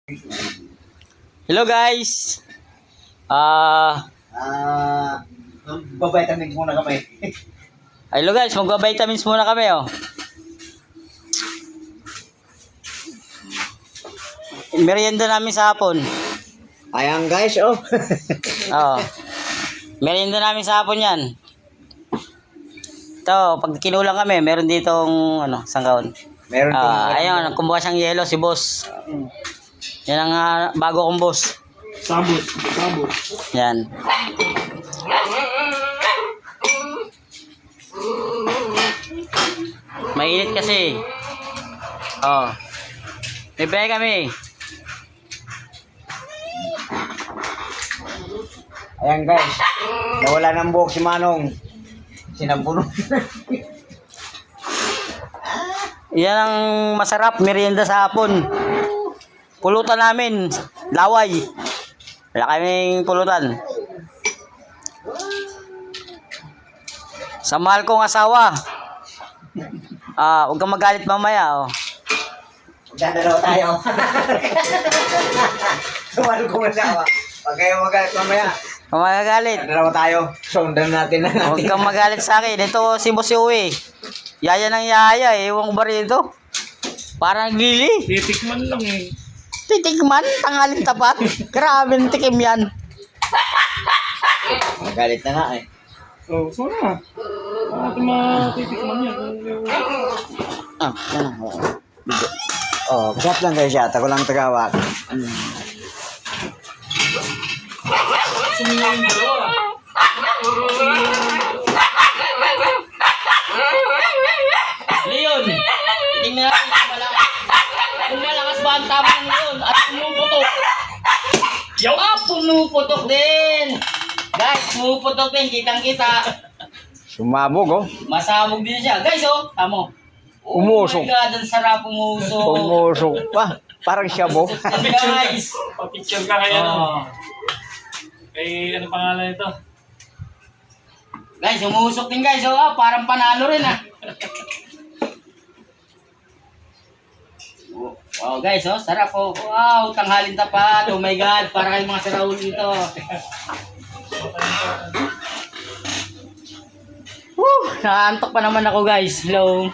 Hello guys. Magbabitamins muna kami. Hello guys, magba-vitamins muna kami oh. Merienda namin sa hapon. Ayan guys, oh. Oo. Merienda namin sa hapon 'yan. Ito, pag kinulang kami, meron ditong sangkaon. Meron ayun, kumuha siyang yelo si boss. Yan ang bago kong boss. sabot. Yan. Mainit kasi. Oh. Bibigay kami. Ayan guys, nawala ng buhok si Manong. Sinabuno. Yan ang masarap merienda sa hapon. Pulutan namin, laway. Wala kaming pulutan. Sa mahal kong asawa. Huwag kang magalit mamaya oh. Dadalaw tayo. Sumalo ko masawa. Pag kayo magalit mamaya, Huwag kang magalit. dadalaw tayo. Sundan natin na natin. Huwag kang magalit sa akin. Ito si Boss Uwe. Yaya ng yaya. Ewan ko ba rito? Parang gili. Titikman lang eh. Titikman. Tangaling tapat. Grabe ng tikim yan. Magalit na nga eh. Oh, so na. Bakit matitikman yan? Yan ang Oh, kasap lang kayo siya. Tako lang tagawag. Sumiyaw yung dalawa. Leon, tingnan natin kung malakas ba ang tama ng Leon at pumuputok. Pumuputok din. Guys, pumuputok din. Kitang-kita. Sumabog oh. Masabog din siya. Guys, oh. Tamo. Umusok. Oh my God, ang sarap umusok. Pumusok pa. Parang siyabo. Guys. Pa-picture ka kaya no? Kay ano pangalan ito? Guys, umusok din guys. Oh, parang panalo rin ah. Wow guys, oh, sarap oh. Wow, tanghalin tapat. Oh my God, para kayong mga saraul dito. Woo, nakaantok pa naman ako guys. Hello.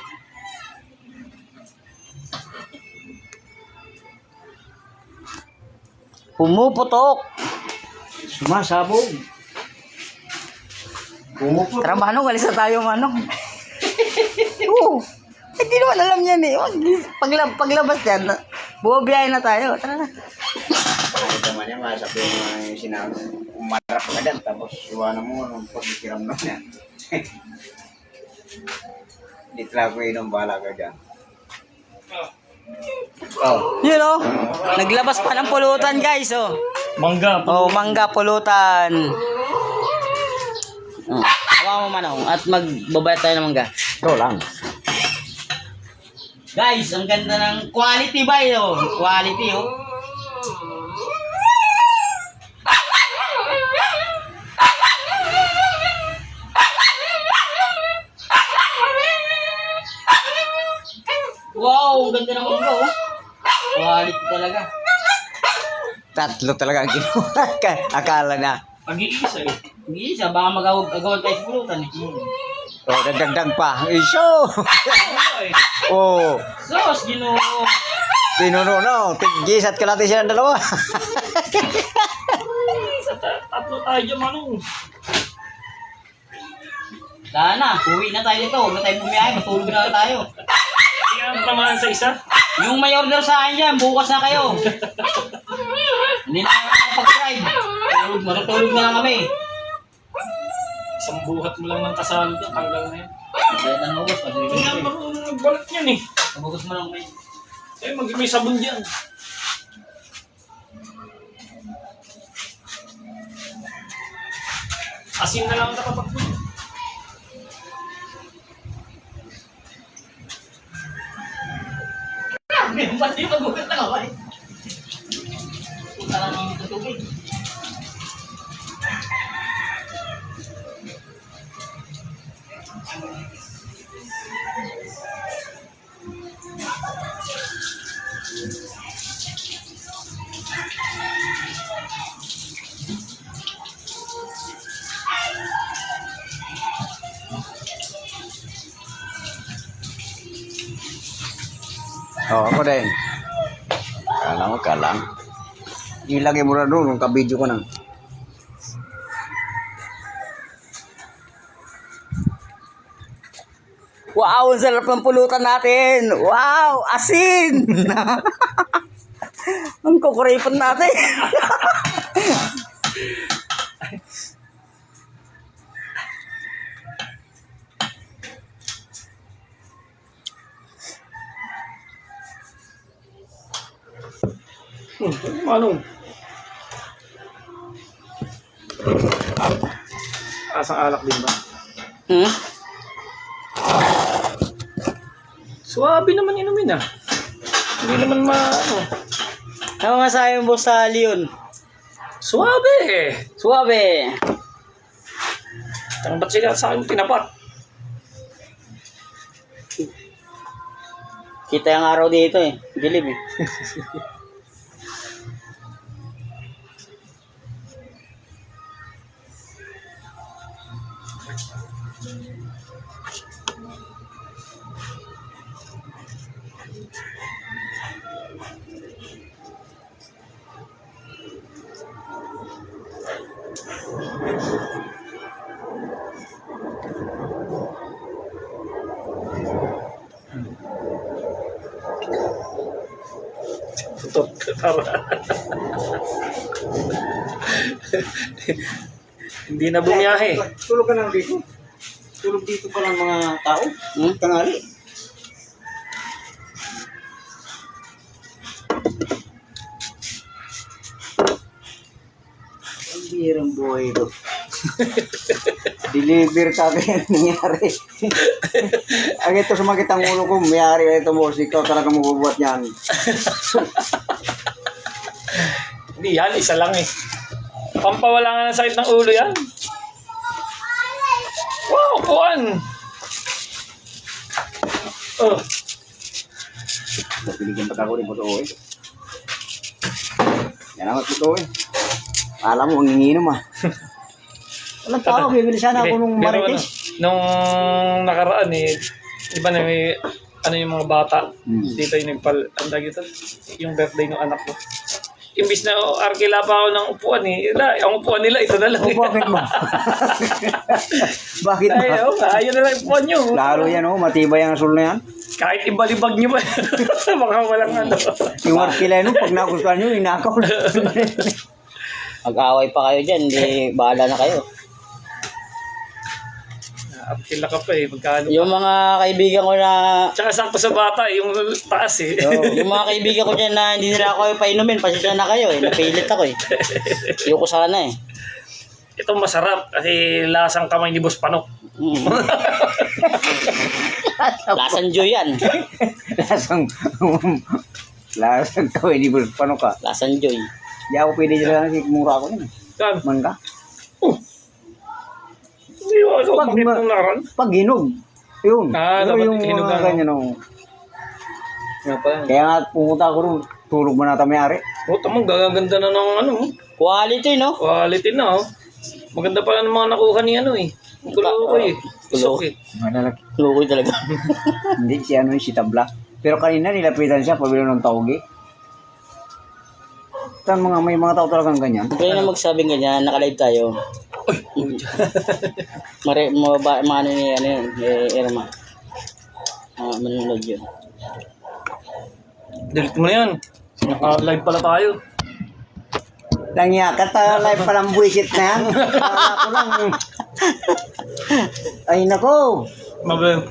Pumuputok. Sumasabog. Pumuputok. Tara Manong, alis na tayo Manong. Oo. Hindi naman alam yan eh. Paglabas yan, buwabiyahin na tayo. Tara na. Kahit naman yan, masabi mo yung sinabi. Umarap ka dyan, tapos iwanan mo nung pagkikiram na yan. Hindi talaga ko inom, bahala ka dyan. Oh. Yun oh. Naglabas pa ng pulutan guys oh. Mangga. Oh, mangga pulutan. Hawa mo Manong at magbabayad tayo ng mangga. Ito lang. Guys, ang ganda ng quality ba oh. Quality oh. Wow, ang ganda ng mangga oh. Quality talaga. Tatlo talaga ang ginawa. Akala na. Pag-iisa eh. Hindi siya, baka mag-agawan tayo sa pulutan eh. Oh, dagdag pa. Iso! Oh, Sos, Ginoo. pinuno na. Gisat ka natin silang dalawa. Tatlo tayo dyan, Manong. Dahil na, uwi na tayo dito. Huwag na tayo bumiyahe, matulog na tayo. Hindi ka tamaan sa isa. Yung may order sa akin dyan, bukas na kayo. Hindi na kayo makapag-drive. Matutulog na lang kami. Isang buhat mo lang ng kasal dyan. Tanggal na yan. Dahil na nabos, madilig Hindi na na kayo. marunong nagbalat yan eh. Nabugos mo lang kayo. May sabon dyan. Asin na lang ang nakapagpun. Ba't di magugas na kaway? Punta lang dito tubig. Oo, ako din. Kala mo. Ilagay mo na doon, nung kabidyo ko na. Wow, ang sarap ng pulutan natin. Wow, asin. Ang kukuripon natin. Ano? Asang alak din ba? Hmm? Suwabe naman inumin ah. Hindi naman ano. Ano nga sabi mo sa Leon? Suwabe eh. Suwabe. Ba't sila sa akin tinapat? Kita yung araw dito eh. Dilim eh. Tutok ka tara. Hindi na bumiyahe. Tulog ka lang dito. Tulog dito pa lang mga tao. Tangali. Ang birang buhay ito. Deliver ka kaya nangyari. Ang ito sumakit ang ulo ko, mayari ito boss, ikaw talaga mabubuhat yan. Hindi yan, isa lang eh. Pampawala nga ng sakit ng ulo yan. Wow, kuwan! Oh, Pinigyan pa ako rin po ito eh. Yan naman po ito eh. Alam mo, ang inginom ah. Walang tao, bibili sana ako nung pero marites. nung nakaraan eh, di ba na may, ano yung mga bata, dito yung ang tawag ito, yung birthday ng anak ko. Imbis na arkila pa ako ng upuan eh, ang upuan nila, ito na lang. Oh, bakit ba? Bakit ba? Ay, ayun na lang upuan nyo. Lalo yan oh, matibay ang asul na yan. Kahit ibalibag nyo ba, baka walang ano. Yung arkila no, pag nakustuhan nyo, inakaw na. Mag-away pa kayo dyan, hindi bahala na kayo. Arkila ka pa eh, magkano. Yung mga kaibigan ko na Tsaka sakto sa bata, yung taas eh. yung mga kaibigan ko dyan na hindi nila ako painumin, pasensya na kayo eh. Napilit ako eh. Ayoko sana eh. Ito masarap kasi lasang kamay ni Boss Panok. Mm. Lasan Joy yan. Lasang kawin, di ba? Paano ka? Lasan Joy. Di ako pwede dyan lang, mura ako yun. Kan? Mangga. Hindi mo ito Pag- bakit nung nakaraan. Pag hinog. Yun. Ah, Pero dapat yung hinog mga ano. ganyan oh. Kaya nga pumunta ako ron, tulog mo na tamayari. O, tamang gaganda na ng ano. Quality no? Quality na oh. Maganda pala ng mga nakuha ni ano eh. Kulo ko eh. Kulo. Isok eh. Malalaki. Lukoy talaga. Hindi, si ano yung si Tabla. Pero kanina nilapitan siya, pabilo ng taugi. Tan mga may mga tao talagang ganyan. Pwede na magsabing ganyan, naka-live tayo. Maano ni ano yun, Irma. Manunod yun. Delete mo na yan. Naka-live pala tayo. Langya ka ta, live palang buwisit na yan. Kala ko lang. Ay nako. Mabe.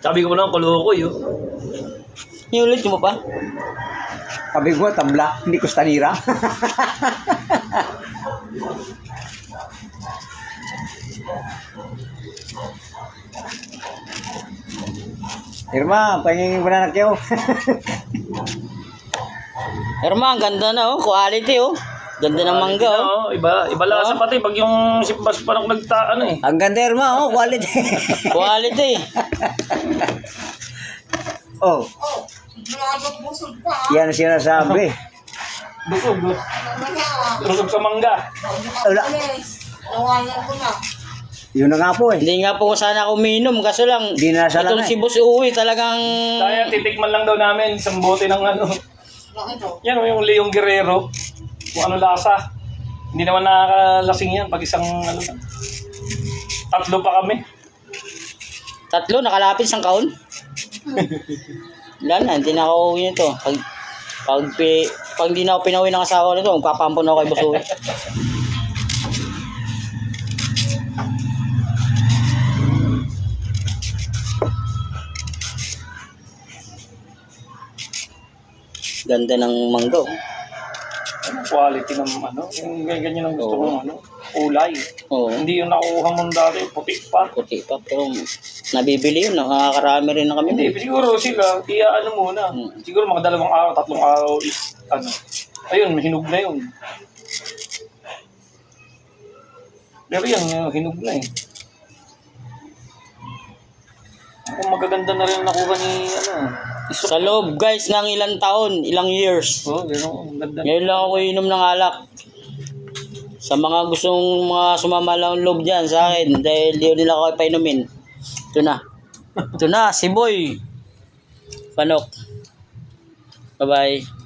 Sabi ko lang, kulo ko yun. Iulit mo pa? Sabi ko, Tabla, hindi ko stanira. Irma, pahingin mo na kayo. Irma, ang ganda na oh, quality oh. Ganda ng mangga oh. Oo, iba lasa pati pag yung si Boss Panok ano eh. Ang ganda, Irma, oh, quality. Quality. Oh, yan ang sinasabi. Busog. Busog sa mangga. Wala. Nawayan ko na. Yun na nga po eh. Hindi nga po sana ako uminom, kaso lang, Hindi na nasa itong lang si Boss Uwi talagang... Kaya titikman lang daw namin isang bote ng ano. Yan o, yung Leong Guerrero. Kung ano lasa. Hindi naman nakakalasing yan pag isang ano lang. 3 pa kami. 3, nakalapit isang kaon. Wala na, hindi na ako uwi nito. Pag hindi na ako pinauwi ng asawa nito, magpapampon ako kay Boss Uwi. Ganda ng mangga. Ano quality ng ano? Yung ganyan ang gusto kong ano. Kulay. Oo. Hindi yung nakukuha mong dati, puti pa. Puti pa, pero nabibili yun. Nakakarami rin na kami. Hindi, siguro sila, ano muna. Siguro mga 2 araw, 3 araw is, ano. Ayun, hinog na yun. Pero yan, hinog na eh. Kung magaganda na rin nakuha ni, ano, Sa loob, guys, ng ilang taon, ilang years. oh, gano'n, ang ganda. Ngayon lang ako inom ng alak. Sa mga gustong mga sumama lang ang loob dyan sa akin, dahil di nila ako painumin. Ito na. Ito na, si Boy. Panok. Bye-bye.